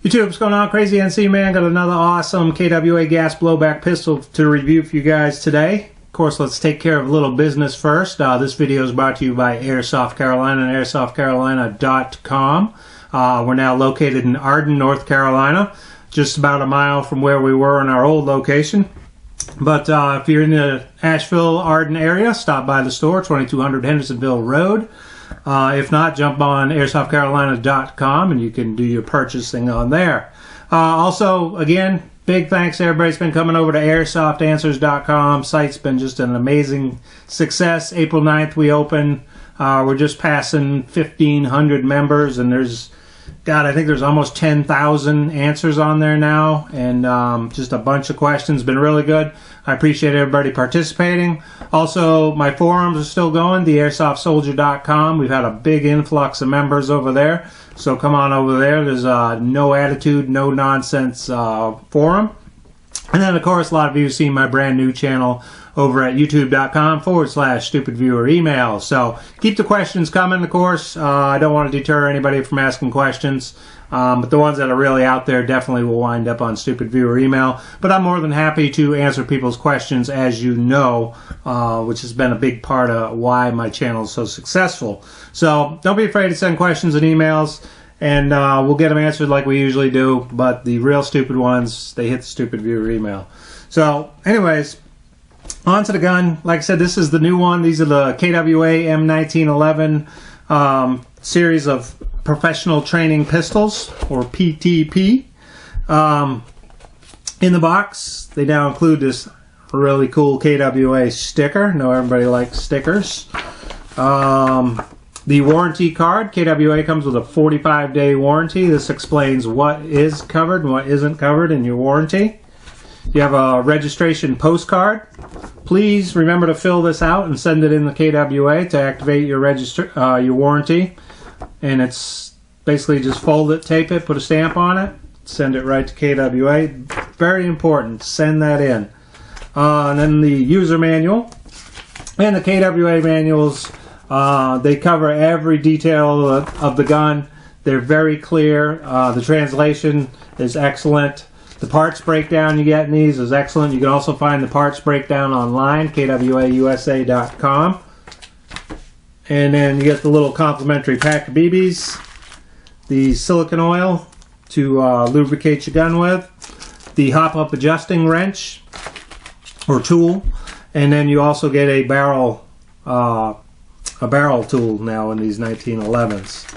YouTube, what's going on? Crazy NC Man. Got another awesome KWA gas blowback pistol to review for you guys today. Of course, let's take care of a little business first. This video is brought to you by Airsoft Carolina and AirsoftCarolina.com. We're now located in Arden, North Carolina, just about a mile from where we were in our old location. But if you're in the Asheville, Arden area, stop by the store, 2200 Hendersonville Road. If not, jump on AirsoftCarolina.com and you can do your purchasing on there. Also, again, big thanks to everybody that's been coming over to AirsoftAnswers.com. Site's been just an amazing success. April 9th we open. We're just passing 1,500 members, and there's, God, I think there's almost 10,000 answers on there now, and just a bunch of questions. Been really good. I appreciate everybody participating. Also, my forums are still going, theairsoftsoldier.com. We've had a big influx of members over there, so come on over there. There's a no attitude, no nonsense forum. And then, of course, a lot of you have seen my brand new channel over at youtube.com/stupidviewer email. So keep the questions coming, of course. I don't want to deter anybody from asking questions, but the ones that are really out there definitely will wind up on Stupid Viewer email. But I'm more than happy to answer people's questions, as you know, which has been a big part of why my channel is so successful. So don't be afraid to send questions and emails, and we'll get them answered like we usually do. But the real stupid ones, they hit the Stupid Viewer email. So anyways, on to the gun. Like I said, this is the new one. These are the KWA M1911 series of professional training pistols, or PTP. In the box, they now include this really cool KWA sticker. I know everybody likes stickers. The warranty card. KWA comes with a 45-day warranty. This explains what is covered and what isn't covered in your warranty. You have a registration postcard. Please remember to fill this out and send it in the KWA to activate your warranty. And it's basically just fold it, tape it, put a stamp on it, send it right to KWA. Very important. Send that in. And then the user manual and the KWA manuals. They cover every detail of the gun. They're very clear. The translation is excellent. The parts breakdown you get in these is excellent. You can also find the parts breakdown online, kwausa.com. And then you get the little complimentary pack of BBs, the silicone oil to lubricate your gun with, the hop-up adjusting wrench or tool, and then you also get a barrel tool now in these 1911s.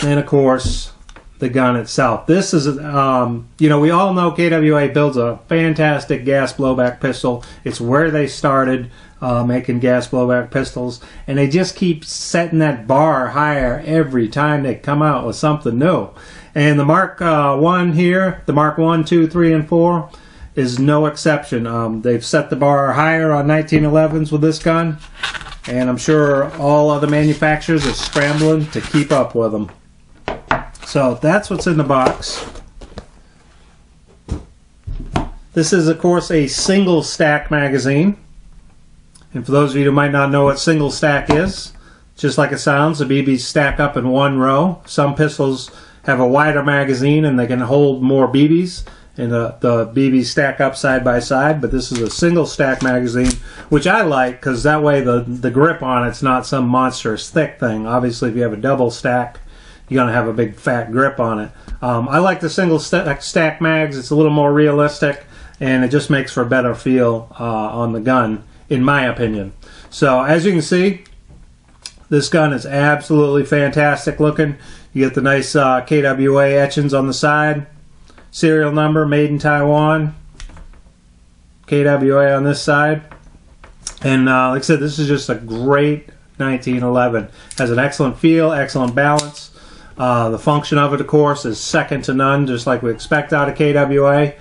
And of course, the gun itself. This is, you know, we all know KWA builds a fantastic gas blowback pistol. It's where they started making gas blowback pistols, and they just keep setting that bar higher every time they come out with something new. And the Mark 1 here, the Mark 1, 2, 3, and 4 is no exception. They've set the bar higher on 1911s with this gun, and I'm sure all other manufacturers are scrambling to keep up with them. So that's what's in the box. This is, of course, a single stack magazine. And for those of you who might not know what single stack is, just like it sounds, the BBs stack up in one row. Some pistols have a wider magazine and they can hold more BBs, and the BBs stack up side by side. But this is a single stack magazine, which I like because that way the grip on it's not some monstrous thick thing. Obviously, if you have a double stack, you're going to have a big fat grip on it. I like the single stack mags. It's a little more realistic, and it just makes for a better feel on the gun, in my opinion. So as you can see, this gun is absolutely fantastic looking. You get the nice KWA etchings on the side, serial number, made in Taiwan, KWA on this side. And like I said, this is just a great 1911. Has an excellent feel, excellent balance. The function of it, of course, is second to none, just like we expect out of KWA.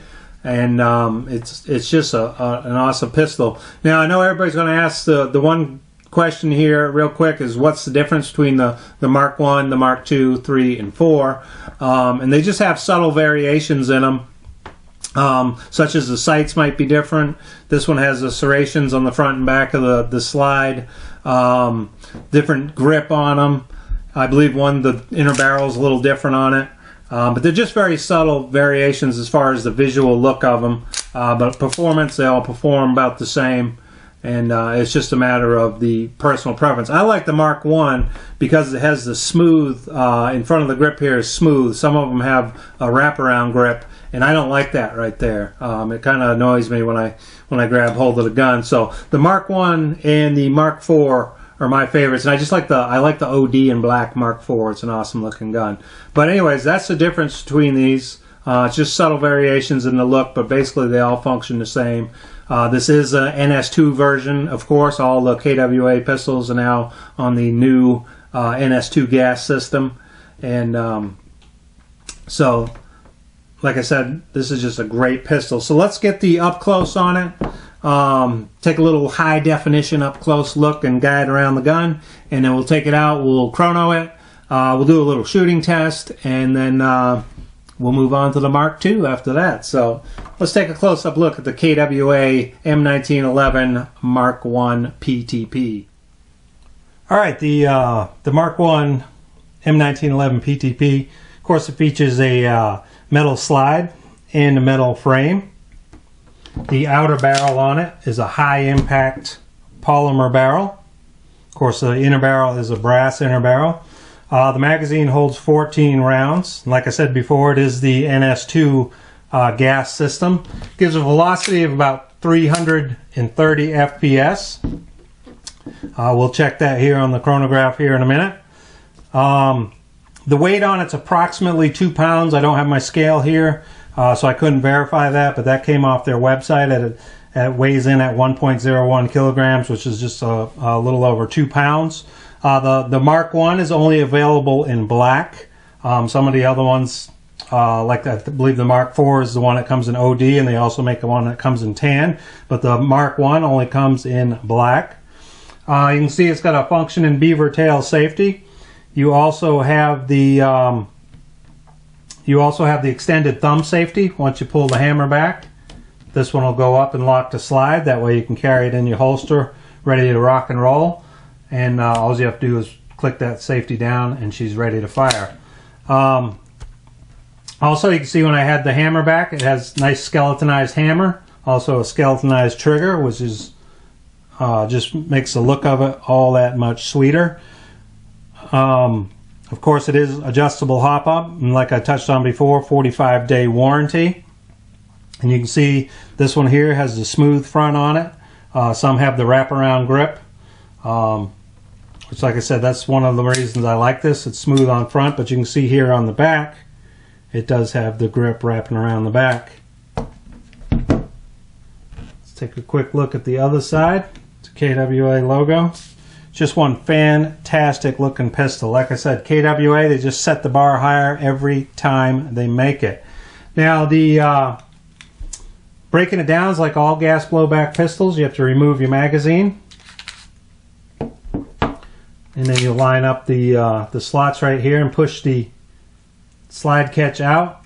And it's just an awesome pistol. Now, I know everybody's going to ask the one question here real quick is what's the difference between the Mark 1, the Mark 2, 3, and 4. And they just have subtle variations in them. Such as the sights might be different. This one has the serrations on the front and back of the slide. Different grip on them. I believe the inner barrel is a little different on it. But they're just very subtle variations as far as the visual look of them. But performance, they all perform about the same. And it's just a matter of the personal preference. I like the Mark 1 because it has the smooth, in front of the grip here is smooth. Some of them have a wraparound grip, and I don't like that right there. It kind of annoys me when I grab hold of the gun. So the Mark 1 and the Mark 4 are my favorites, and I like the OD in black Mark 4. It's an awesome looking gun. But anyways, that's the difference between these. It's just subtle variations in the look, but basically they all function the same. This is an NS2 version, of course. All the KWA pistols are now on the new NS2 gas system. And so, like I said, this is just a great pistol. So let's get the up close on it. Take a little high definition up close look and guide around the gun. And then we'll take it out, we'll chrono it. We'll do a little shooting test, and then we'll move on to the Mark II after that. So let's take a close-up look at the KWA M1911 Mark I PTP. All right, the Mark I M1911 PTP, of course, it features a metal slide and a metal frame. The outer barrel on it is a high-impact polymer barrel. Of course, the inner barrel is a brass inner barrel. The magazine holds 14 rounds. Like I said before, it is the NS2 gas system. Gives a velocity of about 330 FPS. We'll check that here on the chronograph here in a minute. The weight on it's approximately 2 pounds. I don't have my scale here, so I couldn't verify that, but that came off their website. It weighs in at 1.01 kilograms, which is just a little over 2 pounds. The Mark I is only available in black. Some of the other ones, like I believe the Mark IV is the one that comes in OD, and they also make the one that comes in tan. But the Mark I only comes in black. You can see it's got a function in beaver tail safety. You also have the extended thumb safety. Once you pull the hammer back, this one will go up and lock to slide. That way you can carry it in your holster, ready to rock and roll. And all you have to do is click that safety down and she's ready to fire. Also, you can see when I had the hammer back, it has nice skeletonized hammer. Also a skeletonized trigger, which is just makes the look of it all that much sweeter. Of course, it is adjustable hop-up, and like I touched on before, 45-day warranty. And you can see this one here has the smooth front on it. Some have the wraparound grip. Which, like I said, that's one of the reasons I like this. It's smooth on front, but you can see here on the back, it does have the grip wrapping around the back. Let's take a quick look at the other side. It's a KWA logo. Just one fantastic looking pistol. Like I said, KWA, they just set the bar higher every time they make it. Now, the breaking it down is like all gas blowback pistols. You have to remove your magazine. And then you'll line up the slots right here and push the slide catch out.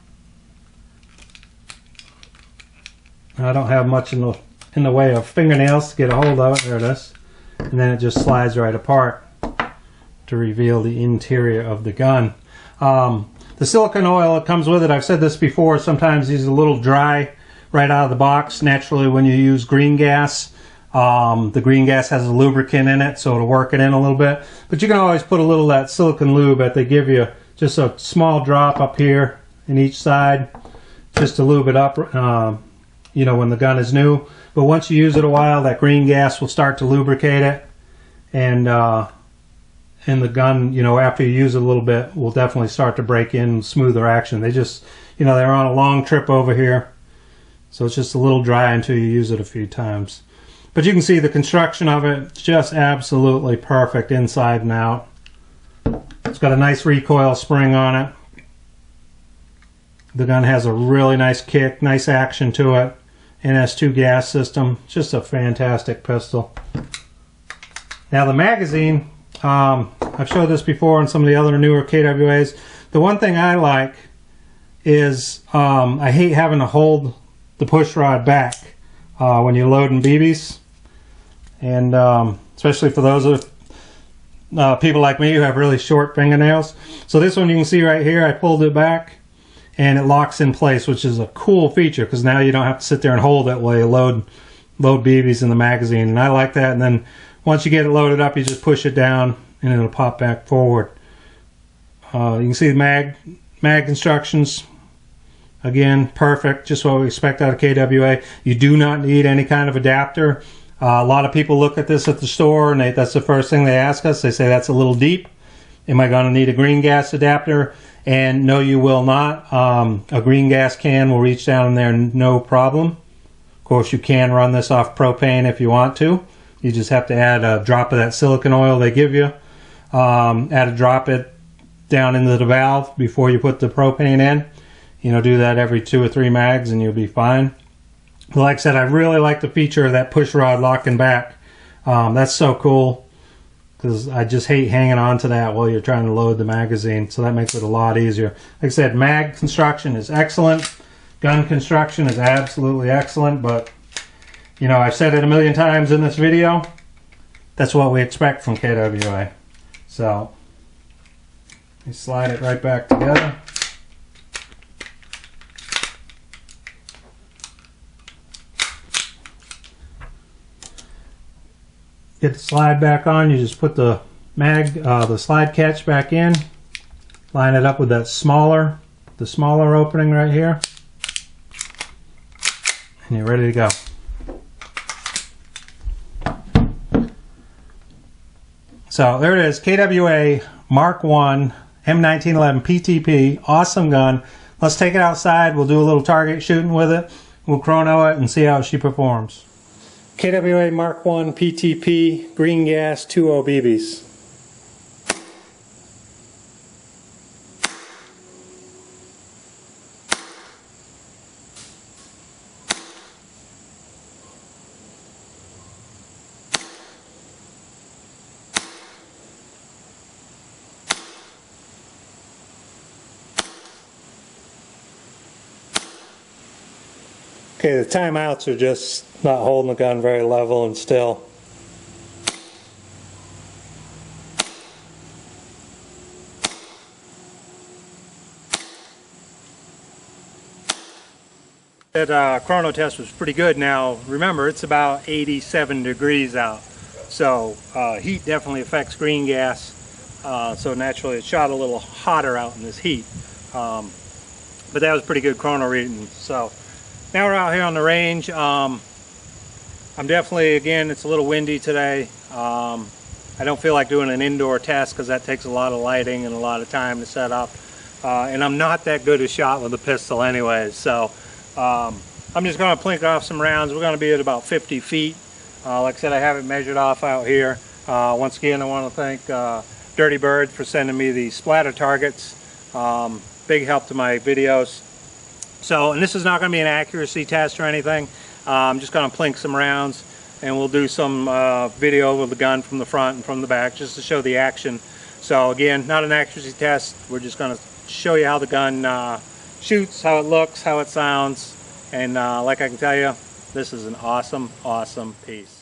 I don't have much in the way of fingernails to get a hold of it. There it is. And then it just slides right apart to reveal the interior of the gun. The silicone oil that comes with it, I've said this before, sometimes these are a little dry right out of the box. Naturally, when you use green gas, the green gas has a lubricant in it, so it'll work it in a little bit. But you can always put a little of that silicone lube that they give you, just a small drop up here in each side, just to lube it up, you know, when the gun is new. But once you use it a while, that green gas will start to lubricate it, and the gun, you know, after you use it a little bit, will definitely start to break in smoother action. They just, you know, they're on a long trip over here, so it's just a little dry until you use it a few times. But you can see the construction of it, just absolutely perfect inside and out. It's got a nice recoil spring on it. The gun has a really nice kick, nice action to it. NS2 gas system, just a fantastic pistol. Now the magazine, I've showed this before on some of the other newer KWAs. The one thing I like is I hate having to hold the push rod back when you're loading BBs, and especially for those of people like me who have really short fingernails. So this one you can see right here, I pulled it back and it locks in place, which is a cool feature because now you don't have to sit there and hold it while you load BBs in the magazine. And I like that. And then once you get it loaded up, you just push it down and it'll pop back forward. You can see the mag instructions. Again, perfect, just what we expect out of KWA. You do not need any kind of adapter. A lot of people look at this at the store and that's the first thing they ask us. They say, that's a little deep. Am I going to need a green gas adapter? And no, you will not. A green gas can will reach down in there no problem. Of course, you can run this off propane if you want to. You just have to add a drop of that silicone oil they give you. Add a drop it down into the valve before you put the propane in. You know, do that every 2 or 3 mags and you'll be fine. But like I said, I really like the feature of that push rod locking back. That's so cool because I just hate hanging on to that while you're trying to load the magazine. So that makes it a lot easier. Like I said, mag construction is excellent. Gun construction is absolutely excellent. But, you know, I've said it a million times in this video. That's what we expect from KWA. So, you slide it right back together. Get the slide back on, you just put the the slide catch back in, line it up with that smaller opening right here, and you're ready to go. So there it is, KWA Mark 1 M1911 PTP, awesome gun. Let's take it outside, we'll do a little target shooting with it, we'll chrono it and see how she performs. KWA Mark 1 PTP green gas 2.0 BBs. Okay, the timeouts are just not holding the gun very level and still. That chrono test was pretty good. Now remember, it's about 87 degrees out, so heat definitely affects green gas, so naturally it shot a little hotter out in this heat, but that was pretty good chrono reading. So now we're out here on the range. I'm definitely, again, it's a little windy today. I don't feel like doing an indoor test because that takes a lot of lighting and a lot of time to set up. And I'm not that good a shot with a pistol anyways. So I'm just going to plink off some rounds. We're going to be at about 50 feet. Like I said, I have it measured off out here. Once again, I want to thank Dirty Bird for sending me the splatter targets. Big help to my videos. So, and this is not going to be an accuracy test or anything. I'm just going to plink some rounds and we'll do some video with the gun from the front and from the back just to show the action. So again, not an accuracy test. We're just going to show you how the gun shoots, how it looks, how it sounds. And like I can tell you, this is an awesome, awesome piece.